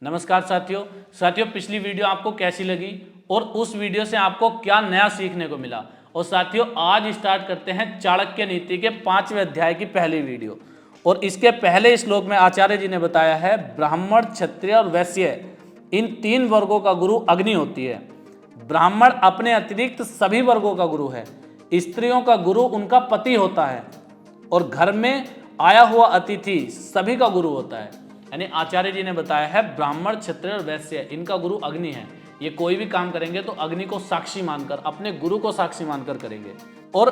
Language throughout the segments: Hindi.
नमस्कार साथियों पिछली वीडियो आपको कैसी लगी और उस वीडियो से आपको क्या नया सीखने को मिला। और साथियों आज स्टार्ट करते हैं चाणक्य नीति के 5वें अध्याय की पहली वीडियो। और इसके पहले श्लोक में आचार्य जी ने बताया है ब्राह्मण, क्षत्रिय और वैश्य इन 3 वर्गों का गुरु अग्नि होती है। ब्राह्मण अपने अतिरिक्त सभी वर्गों का गुरु है। स्त्रियों का गुरु उनका पति होता है और घर में आया हुआ अतिथि सभी का गुरु होता है। यानी आचार्य जी ने बताया है ब्राह्मण, क्षत्रिय और वैश्य इनका गुरु अग्नि है। ये कोई भी काम करेंगे तो अग्नि को साक्षी मानकर, अपने गुरु को साक्षी मानकर करेंगे। और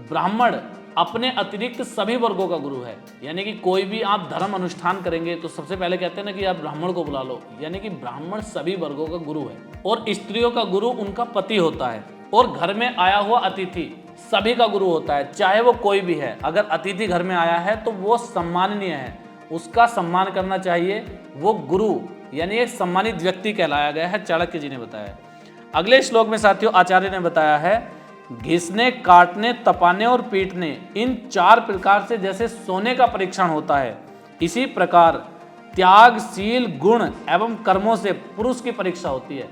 ब्राह्मण अपने अतिरिक्त सभी वर्गों का गुरु है। यानी कि कोई भी आप धर्म अनुष्ठान करेंगे तो सबसे पहले कहते हैं ना कि आप ब्राह्मण को बुला लो। यानी कि ब्राह्मण सभी वर्गों का गुरु है। और स्त्रियों का गुरु उनका पति होता है। और घर में आया हुआ अतिथि सभी का गुरु होता है, चाहे वो कोई भी है। अगर अतिथि घर में आया है तो वो सम्माननीय है, उसका सम्मान करना चाहिए। वो गुरु यानी एक सम्मानित व्यक्ति कहलाया गया है, चाणक्य जी ने बताया। अगले श्लोक में साथियों आचार्य ने बताया है घिसने, काटने, तपाने और पीटने इन 4 प्रकार से जैसे सोने का परीक्षण होता है, इसी प्रकार त्याग, शील, गुण एवं कर्मों से पुरुष की परीक्षा होती है।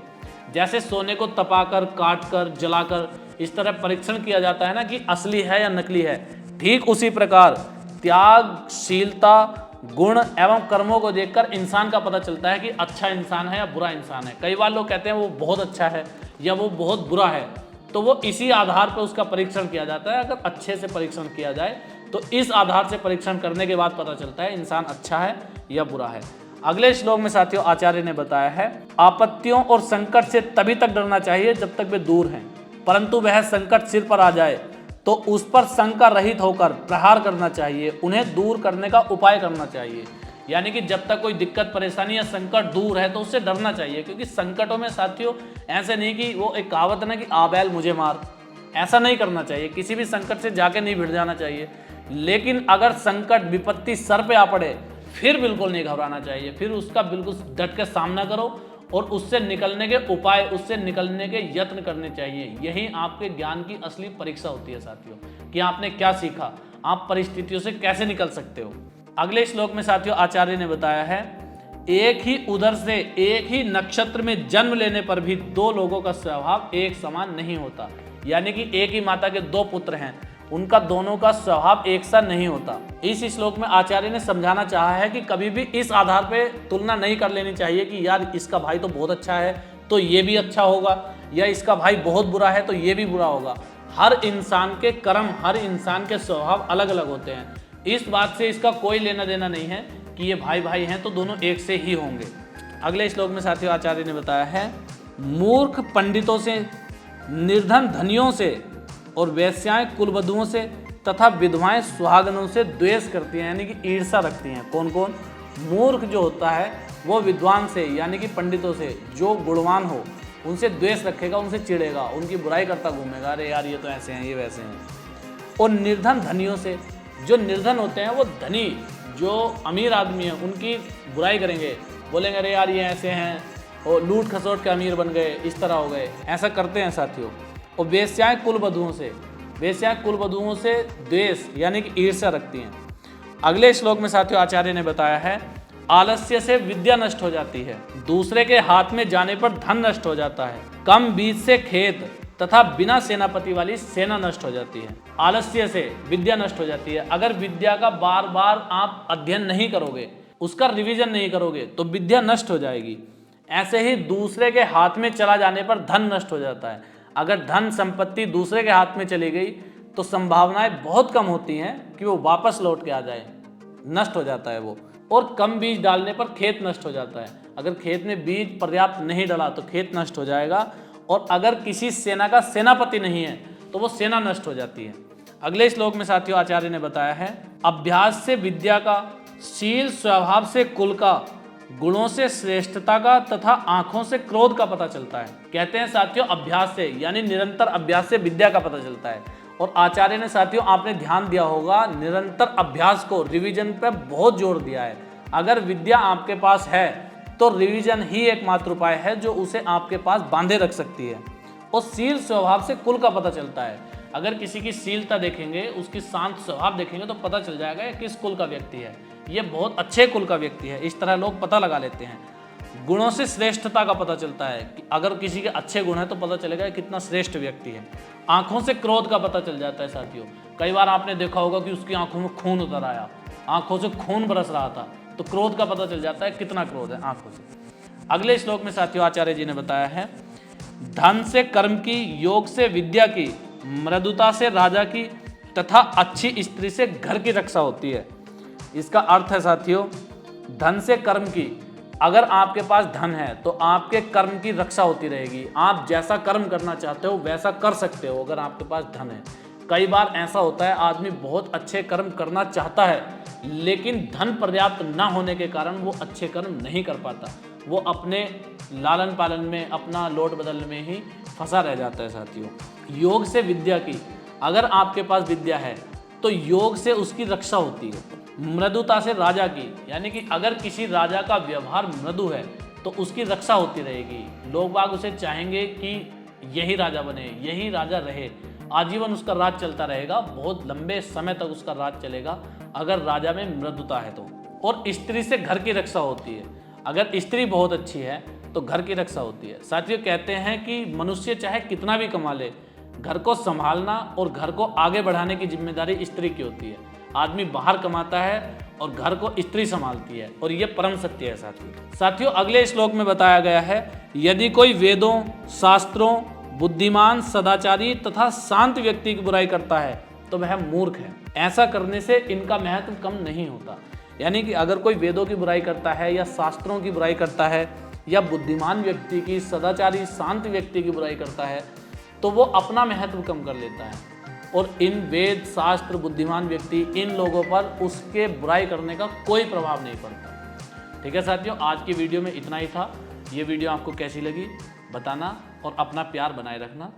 जैसे सोने को तपाकर, काटकर, जलाकर इस तरह परीक्षण किया जाता है ना कि असली है या नकली है, ठीक उसी प्रकार त्याग, शीलता, गुण एवं कर्मों को देखकर इंसान का पता चलता है कि अच्छा इंसान है या बुरा इंसान है। कई बार लोग कहते हैं वो बहुत अच्छा है या वो बहुत बुरा है, तो वो इसी आधार पर उसका परीक्षण किया जाता है। अगर अच्छे से परीक्षण किया जाए तो इस आधार से परीक्षण करने के बाद पता चलता है इंसान अच्छा है या बुरा है। अगले श्लोक में साथियों आचार्य ने बताया है आपत्तियों और संकट से तभी तक डरना चाहिए जब तक वे दूर हैं, परंतु वह संकट सिर पर आ जाए तो उस पर शंका रहित होकर प्रहार करना चाहिए, उन्हें दूर करने का उपाय करना चाहिए। यानी कि जब तक कोई दिक्कत, परेशानी या संकट दूर है तो उससे डरना चाहिए। क्योंकि संकटों में साथियों ऐसे नहीं कि वो एक कहावत है ना कि आ बैल मुझे मार, ऐसा नहीं करना चाहिए। किसी भी संकट से जाके नहीं भिड़ जाना चाहिए। लेकिन अगर संकट, विपत्ति सर पे आ पड़े फिर बिल्कुल नहीं घबराना चाहिए। फिर उसका बिल्कुल डट के सामना करो और उससे निकलने के उपाय, उससे निकलने के यत्न करने चाहिए। यही आपके ज्ञान की असली परीक्षा होती है साथियों, कि आपने क्या सीखा, आप परिस्थितियों से कैसे निकल सकते हो। अगले श्लोक में साथियों आचार्य ने बताया है एक ही उदर से, एक ही नक्षत्र में जन्म लेने पर भी 2 लोगों का स्वभाव एक समान नहीं होता। यानी कि एक ही माता के 2 पुत्र हैं, उनका दोनों का स्वभाव एक सा नहीं होता। इस श्लोक में आचार्य ने समझाना चाहा है कि कभी भी इस आधार पे तुलना नहीं कर लेनी चाहिए कि यार इसका भाई तो बहुत अच्छा है तो ये भी अच्छा होगा, या इसका भाई बहुत बुरा है तो ये भी बुरा होगा। हर इंसान के कर्म, हर इंसान के स्वभाव अलग अलग होते हैं। इस बात से इसका कोई लेना देना नहीं है कि ये भाई भाई हैं तो दोनों एक से ही होंगे। अगले श्लोक में साथियों आचार्य ने बताया है मूर्ख पंडितों से, निर्धन धनियों से और वेश्याएं कुलवधुओं से तथा विधवाएं सुहागनों से द्वेष करती हैं, यानी कि ईर्ष्या रखती हैं। कौन कौन? मूर्ख जो होता है वो विद्वान से यानी कि पंडितों से, जो गुणवान हो उनसे द्वेष रखेगा, उनसे चिढ़ेगा, उनकी बुराई करता घूमेगा, अरे यार ये तो ऐसे हैं, ये वैसे हैं। और निर्धन धनियों से, जो निर्धन होते हैं वो धनी, जो अमीर आदमी है उनकी बुराई करेंगे, बोलेंगे अरे यार ये ऐसे हैं और लूट खसोट के अमीर बन गए, इस तरह हो गए, ऐसा करते हैं साथियों। और वेश्याएं कुलवधुओं से, वेश्याएं कुलवधुओं से द्वेष यानी कि ईर्ष्या रखती हैं। अगले श्लोक में साथियों आचार्य ने बताया है आलस्य से विद्या नष्ट हो जाती है, दूसरे के हाथ में जाने पर धन नष्ट हो जाता है, कम बीज से खेत तथा बिना सेनापति वाली सेना नष्ट हो जाती है। आलस्य से विद्या नष्ट हो जाती है। अगर विद्या का बार बार आप अध्ययन नहीं करोगे, उसका रिवीजन नहीं करोगे तो विद्या नष्ट हो जाएगी। ऐसे ही दूसरे के हाथ में चला जाने पर धन नष्ट हो जाता है। अगर धन संपत्ति दूसरे के हाथ में चली गई तो संभावनाएं बहुत कम होती हैं कि वो वापस लौट के आ जाए, नष्ट हो जाता है वो। और कम बीज डालने पर खेत नष्ट हो जाता है। अगर खेत में बीज पर्याप्त नहीं डला तो खेत नष्ट हो जाएगा। और अगर किसी सेना का सेनापति नहीं है तो वो सेना नष्ट हो जाती है। अगले श्लोक में साथियों आचार्य ने बताया है अभ्यास से विद्या का, शील स्वभाव से कुल का, गुणों से श्रेष्ठता का तथा आंखों से क्रोध का पता चलता है। कहते हैं साथियों अभ्यास से यानी निरंतर अभ्यास से विद्या का पता चलता है। और आचार्य ने साथियों आपने ध्यान दिया होगा निरंतर अभ्यास को, रिवीजन पे बहुत जोर दिया है। अगर विद्या आपके पास है तो रिवीजन ही एकमात्र उपाय है जो उसे आपके पास बांधे रख सकती है। और शील स्वभाव से कुल का पता चलता है। अगर किसी की शीलता देखेंगे, उसकी शांत स्वभाव देखेंगे तो पता चल जाएगा किस कुल का व्यक्ति है, ये बहुत अच्छे कुल का व्यक्ति है, इस तरह लोग पता लगा लेते हैं। गुणों से श्रेष्ठता का पता चलता है कि अगर किसी के अच्छे गुण है तो पता चलेगा कि कितना श्रेष्ठ व्यक्ति है। आंखों से क्रोध का पता चल जाता है साथियों। कई बार आपने देखा होगा कि उसकी आंखों में खून उतर आया, आंखों से खून बरस रहा था, तो क्रोध का पता चल जाता है कितना क्रोध है आंखों से। अगले श्लोक में साथियों आचार्य जी ने बताया है, धन से कर्म की, योग से विद्या की, मृदुता से राजा की तथा अच्छी स्त्री से घर की रक्षा होती है। इसका अर्थ है साथियों, धन से कर्म की, अगर आपके पास धन है तो आपके कर्म की रक्षा होती रहेगी। आप जैसा कर्म करना चाहते हो वैसा कर सकते हो अगर आपके पास धन है। कई बार ऐसा होता है आदमी बहुत अच्छे कर्म करना चाहता है लेकिन धन पर्याप्त ना होने के कारण वो अच्छे कर्म नहीं कर पाता, वो अपने लालन पालन में, अपना लोट बदल में ही फंसा रह जाता है साथियों। योग से विद्या की, अगर आपके पास विद्या है तो योग से उसकी रक्षा होती है। मृदुता से राजा की, यानी कि अगर किसी राजा का व्यवहार मृदु है तो उसकी रक्षा होती रहेगी। लोग बाग उसे चाहेंगे कि यही राजा बने, यही राजा रहे, आजीवन उसका राज चलता रहेगा, बहुत लंबे समय तक उसका राज चलेगा अगर राजा में मृदुता है तो। और स्त्री से घर की रक्षा होती है, अगर स्त्री बहुत अच्छी है तो घर की रक्षा होती है। साथियों कहते हैं कि मनुष्य चाहे कितना भी कमा ले, घर को संभालना और घर को आगे बढ़ाने की जिम्मेदारी स्त्री की होती है। आदमी बाहर कमाता है और घर को स्त्री संभालती है, और ये परम सत्य है साथियों। अगले श्लोक में बताया गया है, यदि कोई वेदों, शास्त्रों, बुद्धिमान, सदाचारी तथा शांत व्यक्ति की बुराई करता है तो वह मूर्ख है। ऐसा करने से इनका महत्व कम नहीं होता। यानी कि अगर कोई वेदों की बुराई करता है या शास्त्रों की बुराई करता है या बुद्धिमान व्यक्ति की, सदाचारी, शांत व्यक्ति की बुराई करता है तो वो अपना महत्व कम कर लेता है, और इन वेद, शास्त्र, बुद्धिमान व्यक्ति, इन लोगों पर उसके बुराई करने का कोई प्रभाव नहीं पड़ता। ठीक है साथियों, आज की वीडियो में इतना ही था। ये वीडियो आपको कैसी लगी बताना और अपना प्यार बनाए रखना।